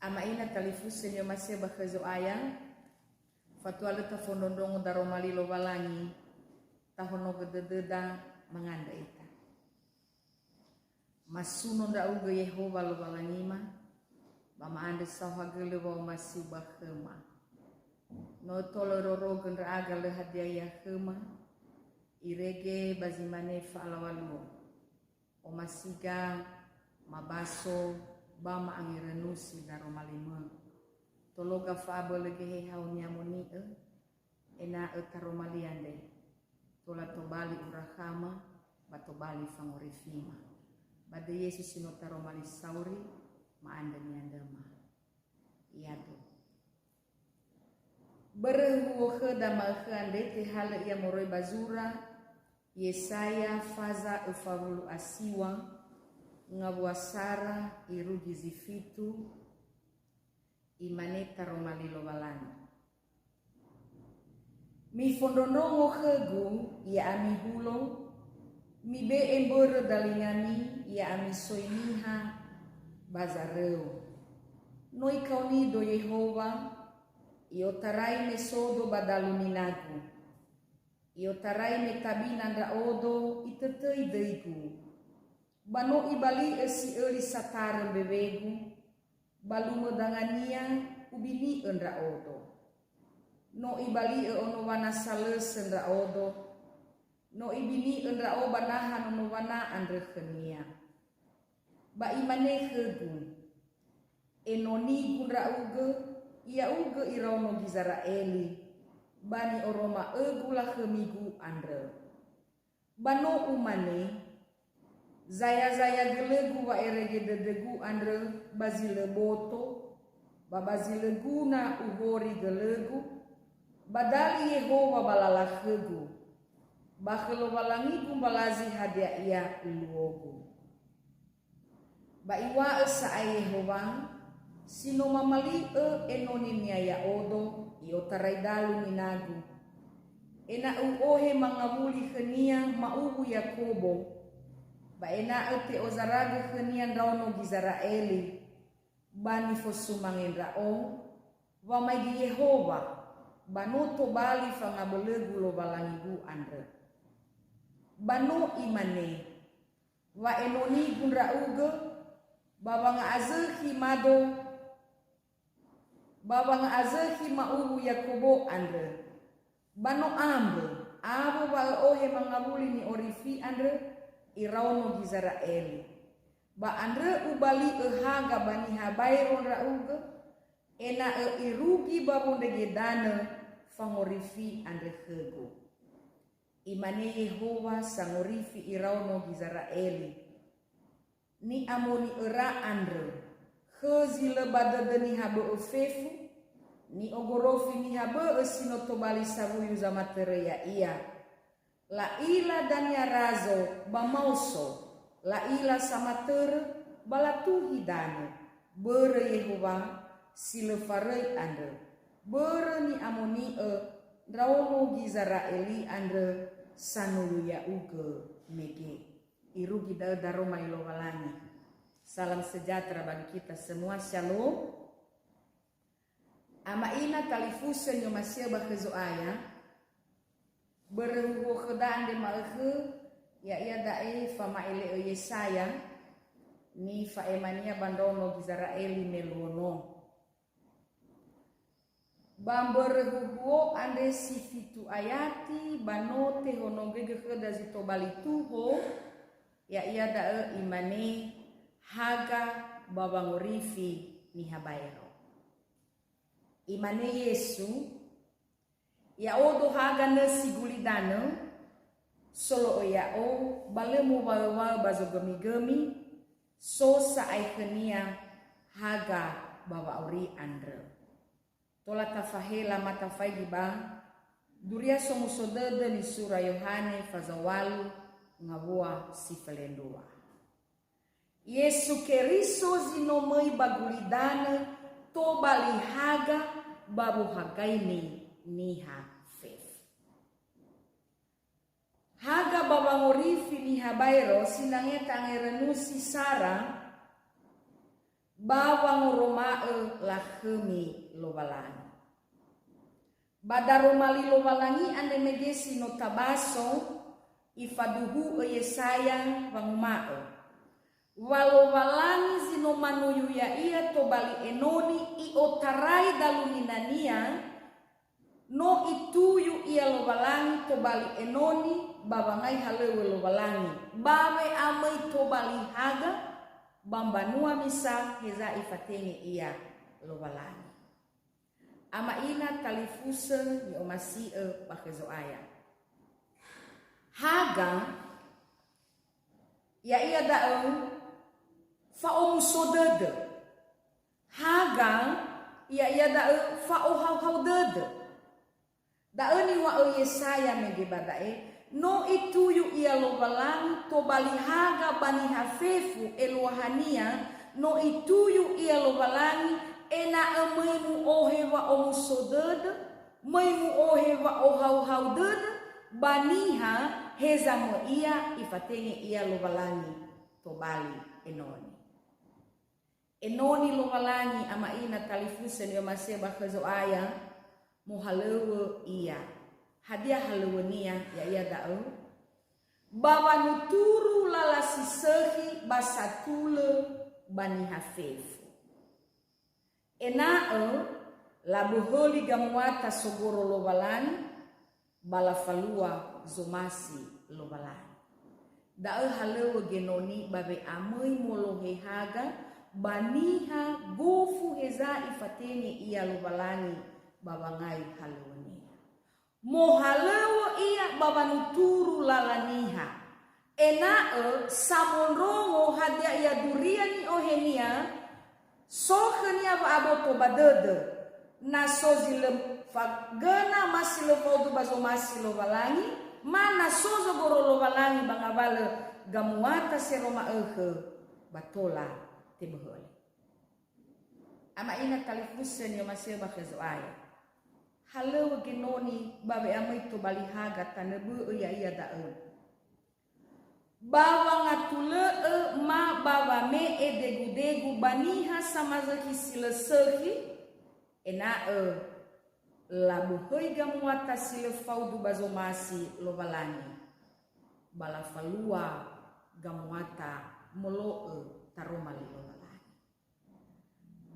Ama ina talifusen yo masih bakazo ayang fatwa leta fondondong daro malilo balangi tahono gedededa manganda ita masuno da uga Yehova lo balangima bama ande sawhagele wa masih bakema no tolororo gendra aga le hadiah kema irege bazimane falawalu o masiga mabaso bama angirenusi daro malima tologa fabo lege haunya moni ena taromaliande tola tobali urahama batobali fangorifima bade Yesus sino taromali sauri maanda niandama iado berehu khadama khande te hala ia moroi bazura Yesaya faza ufavulu asiwa ngabuasara irugi zifitu imaneta romalilo walani mi fondondongo khegu ya ami hulo mi be embore dalingami ya ami soiniha bazareu noi kauni do Yehova io tarai me sodo badaluminagu io tarai me tabina nda odo itetei deigu bano ibali esi eli satare bebegu balumo dangania ubini endra odo no ibali ono wana sales endra odo no ibini endra o banahan ono wana andre khenia ba imane khegu enoni gundra uge ia uge irono gizara eli bani oroma egula khemigu andre bano umane Zaya gelegu wa erege dedegu andre bazile boto babazile guna uhori gelegu badali Yehova balala khegu bakhelo balangi kumbalazi hadia ia luogu ba iwa esa Yehova sino mamali enoninia ya odo io taraidalu minagu ena uohe mangabuli khenia mauhu Yakobo ba ena ete ozaraga khenian rauno gizaraeli bani fosumangendra o wa mai Yehova banoto bali fangabelegu lo balangigu andre banu imane wa enoni gundra uge babanga azhi mado babanga azhi mauhu Yakobo andre banu ambe abo ba ohe mangabuli ni orifi andre irauno gizaraeli ba andre ubali haga bani habairon rauge ena irugi babonde gedana fangorifi andre khego imane Yehova sangorifi irauno gizaraeli ni amoni era andre khezile badadeni habe ofefu ni ogorofi ni habe esino tobali sabuyu zamatere ya iya la ila dania razo bamauso la ila samater balatuhi dane bere Yehova silefarei ande bere ni amoni drawono gizaraeli ande sanulu ya uge mege irugi daroma ilowalani. Salam sejahtera bagi kita semua, shalom. Ama ina talifusen yo masih bakezo aya berenggo kedaan de malhe ya ia dae fama ele Yesaya ni fa emania bandono gizaraeli melono bamberhugo ande sifitu ayati banote honogege kheda zito balituho ya ia dae imane haga babangorifi ni habairo imane Yesu ya odo haga nasi gulidano solo ya o balemu bawa bazo gemi so sa aikenia haga bawa ori andre tola tafahela matafai giba duria somusodede ni sura Yohane fazawalu ngabua sifelendua Yesu Keriso zinomai bagulidana to bali haga babu hagaini niha fef haga babangorifi niha bairo sinangeta ngerenusi Sara bawang romae lahemi lobalangi. Badaromali lobalangi ande megesi no tabaso ifaduhu yesayang wangumae. Walobalangi zino manuyu ya ia tobali enoni i otarai daluninania no ituyu ia lobalangi tobali enoni babangai halewe lobalangi. Bawe amai tobali haga bambanua misa heza ifatenge ia lobalangi. Ama ina talifuse ni omasi bakezo aya. Haga ya ia daun fa'om sodede. Haga ya ia daun fa'o hau dede. Daun ni wa Yesaya megebadae no ituyu ia lobalangi tobali haga bani hafefu eluahania no ituyu ia lobalangi ena amaimu ohe wa omusodede, maimu ohe wa ohau dede, baniha heza mo ia ifatenge ia lobalangi tobali enoni. Enoni lobalangi ama ina talifusen yo maseba kezo aya muhalewe ia. Hadiah halewenia ya ia da'u. Bawa nuturu lalasi sehi basatule bani hafefu. Ena'e labuholi gamuata sogoro lobalani balafalua zomasi lobalani. Da'e halewe genoni babe amai molohe haga baniha gofu heza ifatene ia lobalani babangai halewenia. Mohalewe ia babanuturu lalaniha. Ena'e samonrongo hadia ia duriani ohenia sohenia ba aboto badede na sozile fagana masile fodu bazo masilo balangi mana sozo goro lo balangi bangabale gamuata seroma batola tebehole. Ama ina talifusen yo maseba kezo aya. Halewe genoni babe amai to balihaga tanebu ia da'e. Bawa ngatule ma bawa me degu baniha sama zaki sila sehi ena labuhoi gamuata sila faudu bazomasi lobalani balafalua gamuata molo taromali lobalani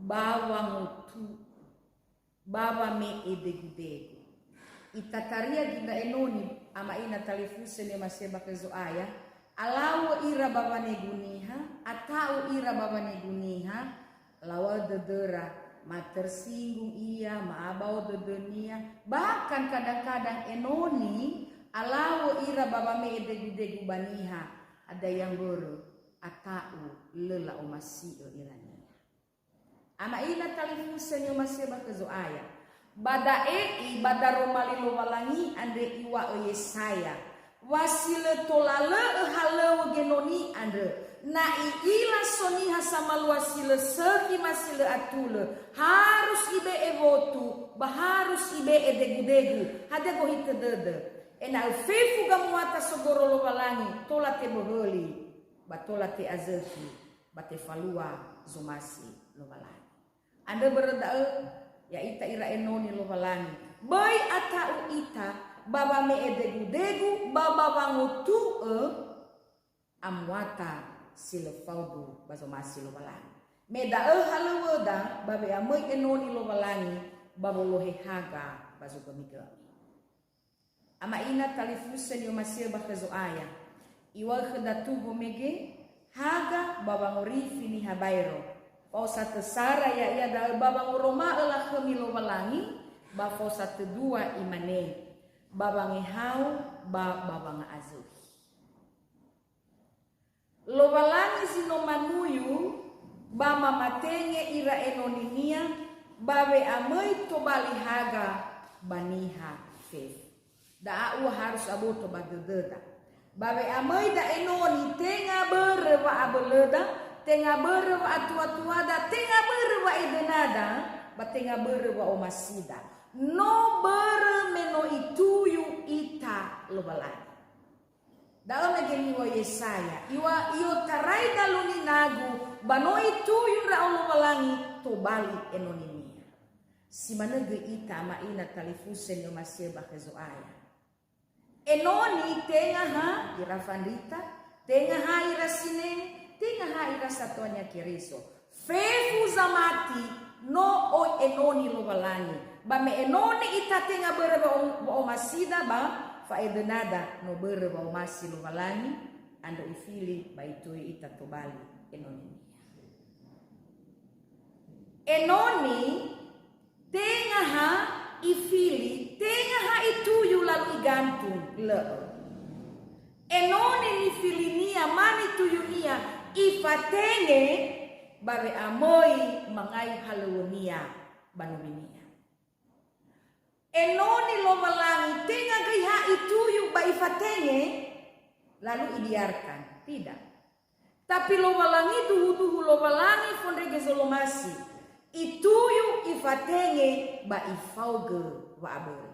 bawa ngutu bawa me degu itataria ginda enoni ama ina talifuse ne maseba kezo aya. Alawa ira babane guniha atau ira babane guniha lawa dedera ma tersinggung ia ma abau dedenia bahkan kadang-kadang enoni alawa ira babame edegu baniha ada yang baru atau lela omasi irania. Ama ina talifusen yo masih bakezo aya badae badaromali lobalangi ande iwa Yesaya wasile tolale halewe genoni ande na iila soni hasama luasile seki masile atule harus ibe evotu baharus ibe edegu hade go hitedede ena fefu gamuata sogoro lobalangi tola te boholi batola te azefi bate falua zomasi lobalangi ande bereda ya ita ira enoni lobalangi boy atau ita baba me edegu baba bangutu amwata silefaudu bazomasi lobalangi meda haleweda babe amoi enoni lobalangi babolohe haga bazogamiga. Ama ina talifusen yo masih bakezo aya iwa khedatu gomege haga baba ngorifi ni habairo pausa tesara ya ia da baba ngoroma ela khemi lobalangi ba pausa kedua imane babang hau babang azuh. Lobalangi sino manuyu bama matenge ira enoninia babe amai to balihaga baniha fef. Da harus aboto badededa. Babe amai da enoni tenga berwa abeleda, tenga berwa atua-tuada, tenga berwa edenada, batenga berwa omasida. No bere meno ituyu ita lobalani. Dalam negeri wa Yesaya, iwa iyo tarai daluni nagu banoi tuyun ra Allah walangi to bali enonimia. Si manege ita ma ina talifusen yo masih bakezo aya. Enoni tenga ha irafandita, tenga ha irasinen, tenga ha irasatonya kiriso. Fefu zamati no o enoni lo walangi. Ba me enoni ita tenga bere ba o masida ba fa edenada no bere ba o masi lo walangi ando ifili ba itu ita to bali enoni. Enoni tenga ha ifili, tenga ha ituyu lalu igantung le. Enoni ni filinia mani tuyunia ifatenge babe amoi mangai halunia banuminia. Enoni lo walangi tenga gaiha ituyu ba ifatenge lalu idiarkan, tidak. Tapi lo walangi duhu lo walangi fondrege zolomasi. Ituyu ifatenge ba ifauge wa abel.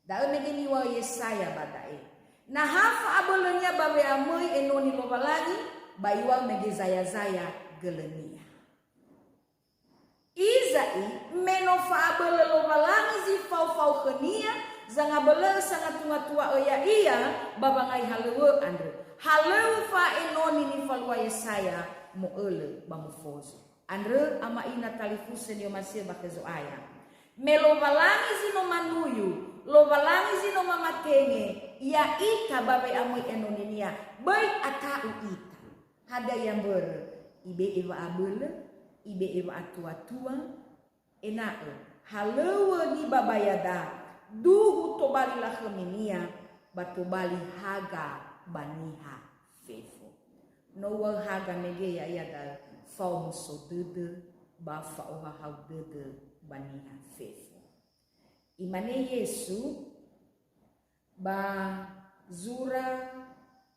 Daun megini wa Yesaya badai. Na hafa abelnya babe amoi enoni lo walangi ba iwa mege zaya gelenia. Izai menofa abele lo walangi zi fau khenia zanga bele sangat tua oya iya babangai halewe andre. Halewe fa enoni ni falwa Yesaya mo ele ba mo fozo. Andre ama ina talifusen yo masih bakezo aya. Melo walangi zino manuyu, lo walangi zino mamatenge, ya ita babe amoi enoninia, baik atau ita. Hada yang ber, ibe eva abele, ibe eva atua-tua, enae. Halewe ni babayada, duhu tobali lah keminia, batobali haga baniha fefo. Noa haga megeya yada. Fau so dede ba fau hau dede baniha fefo. Imane Yesu ba zura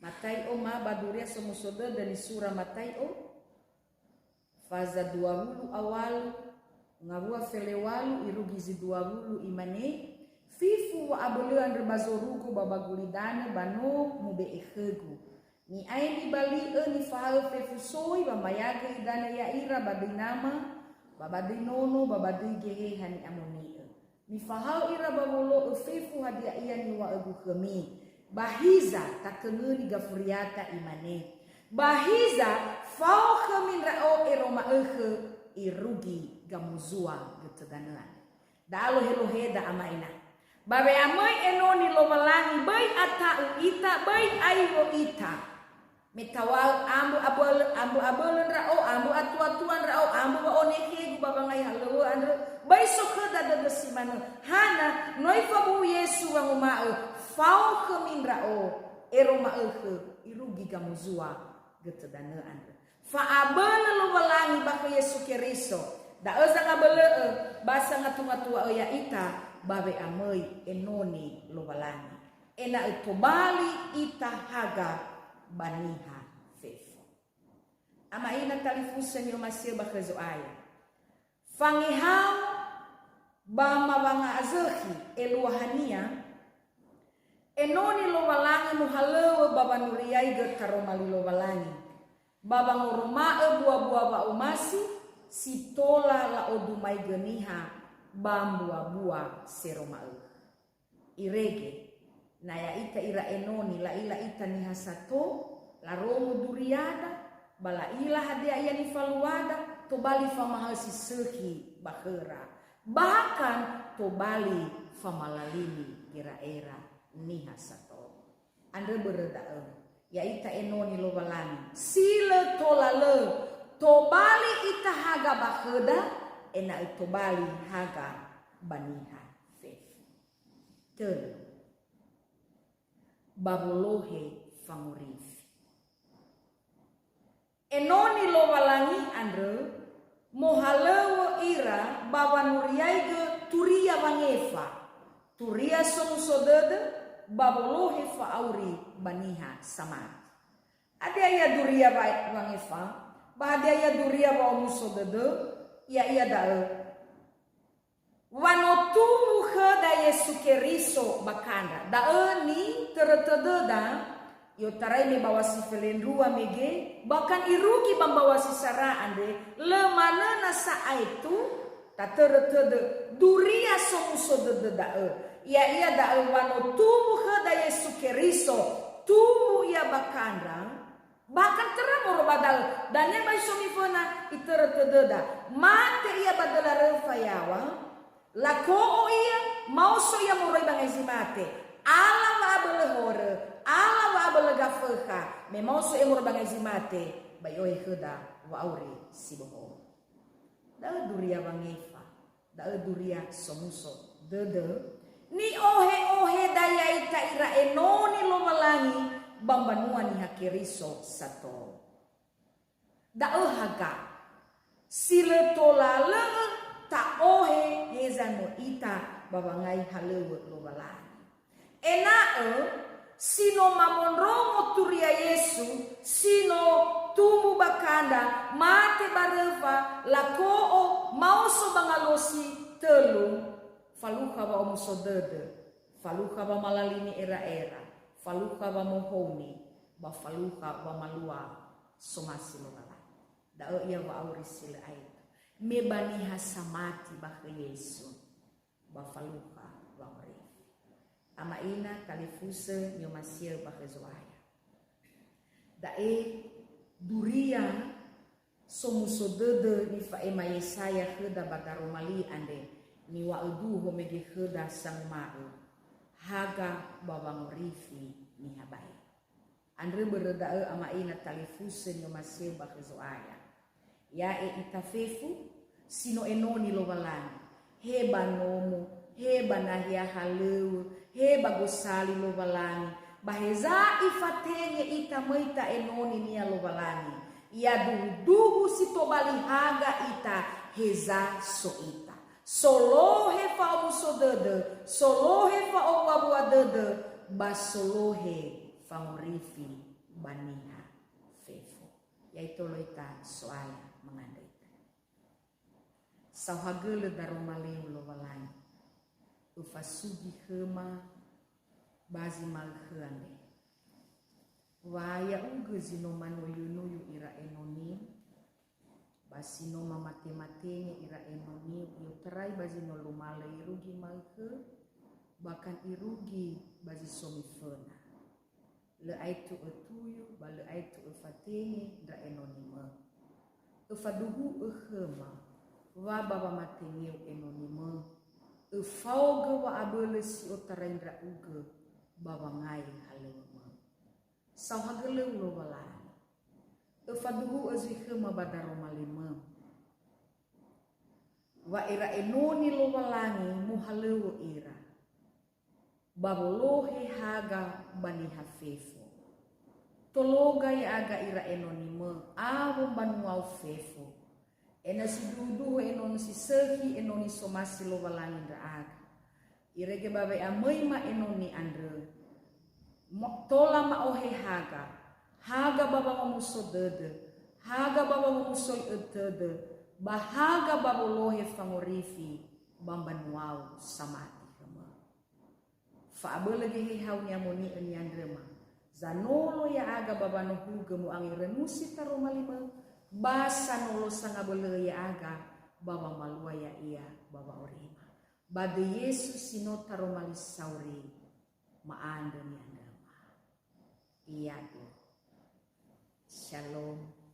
matai o ma baduria somusoda dan sura matai o faza 20 awal ngawua felewalu irugizi 20 imane fifu wa abelu andre bazorugo babagulidane bano mube ekhegu. Ni aini bali ni fahal fefusoi bamayaga idana ya ira badinama babadinono babadigehe hani amoni. Ni fahal ira babolo fefu hadia iya ni wa ebu kemi. Bahiza takengeni gafuriata imane. Bahiza fau kemin rao eroma irugi gamuzua geteganelan. Dalo heloheda amaina. Babe amai enoni lo malangi bai atau ita bai aiwo ita. Metawal ambu abelen rao ambu atuan rao ambu ba oneke gu babangai halewe andre bai sokeda de simano hana noifa bu Yesu wangu mau fau kemin rao eroma irugi gamuzua getedane andre fa abele lo walangi baka Yesu Keriso da eza ngabele basa ngatunga ya ita babe amoi enoni lo walangi ena itobali ita haga baniha fefo. Ama ina talifusen yo masih bakezo aya. Fangihau bama banga azehi eluahania enoni lo walangi muhalewe baba nuriyai ge karomali lo walangi. Baba ngoromae buah-buah ba umasi sitola la odumai geniha bambua-buah seromae. Irege naya ita ira enoni la ila ita ni hasato la romo duriada bala ila hadia iya ni faluada to bali famahasi sehi bahera bahkan to bali famalalini kira era ni hasato andre bereda ya ita enoni lo balani sile to lale to bali ita haga baheda ena to bali haga baniha fef ten babolohe famurif. Enoni lo walangi andre mohalewo ira baba nuriaige turia bangefa. Turia somusodede babolohe faauri baniha samat. Ada ya duria bangefa, bahada ya duria ba musodede ya iya dae. Wanotumu da Yesu Keriso bakanda. Dae ni teretededa Yo tarai me bawa si felendrua mege, bahkan irugi bambawa si saraan de, le mana nasa itu, tak tere duria somuso de dae. Ia dae wano tumu heda Yesu Keriso, tumu ia bakandang, bahkan terang oro badal, dan yang bai somi fona itere da, mate ia badala refayawa, lako ia, mau so ia moroi bangai mate, ala wa abele hore, ala wa abele gafeha, memang so ia moroi bangai mate, bai oi heda wa auri siboho. Da duria bangefa, da duria somuso, dede. Ni ohe daya ita ira enoni lo malangi bambanua ni hakiriso sato. Da haga sile tola le ta ohe hezano ita babangai halewe lo malangi. Ena sino mamonrongo turia Yesu sino tumu bakanda mate bareva lakoo mauso bangalosi telung faluka ba omusodede, faluka ba malalini era, faluka ba mohoni, ba faluka ba malua somasi lolala. Dao ia ba auri sila aitu. Mebani hasamati ba ke Yesu, ba faluka ba mori. Ama ina kalifuse nyomasia ba ke zoaya. Dae duria somusodede ni fa ema Yesaya heda bagaromali ande. Ni wa udu homege heda sang mau haga babang rifi ni habai andre bereda ama ina talifuse ni masih bakezoaya ya itafefu sino enoni lo balani heba nomo heba nahia haleu heba gosali lo balani baheza ifatenge ita moita enoni ni lo balani ya dudu sitobali haga ita heza so ita solohe fa omusodede, solohe fa owabuadede, basolohe fa murifi baniha fefo. Yaitu loita soaya mengandaita. Sauhagele daromaliu lo walani. Ufasugi hema bazi malhande. Waya uge zino manuyu ira enonim. Basino mamate-matenya ira enoni yo terai bazino lumala irugi malke bahkan irugi bazi somifena le aitu etuyu bale aitu efatenge dra enonima efaduhu ehema wa baba matengeu enonima efauge wa abele si otarai dra uge baba ngai halema sauhagele ulo walai efaduhu azihema badaro malima wa ira enoni lo walangi muhalewo ira babolohe haga bani hafefo tologa ya aga ira enoni me awo banuau fefo ena si dudu enoni si sehi enoni somasi lo walangi dra aga irege babe amai ma enoni andre tola ma ohe haga baba mamusodede, haga baba mamusol etede, bahaga baba lohe fangorifi, bambanuau samati kema. Faabele gehe hau nyamoni enyandrema, zanolo ya aga baba nohuge mu angi renusi taromalima, basa nolo sangabele ya aga baba malua ya iya baba orima. Bade Yesus sino taromalis sauri, maande nyandrema. Iya do. Shalom.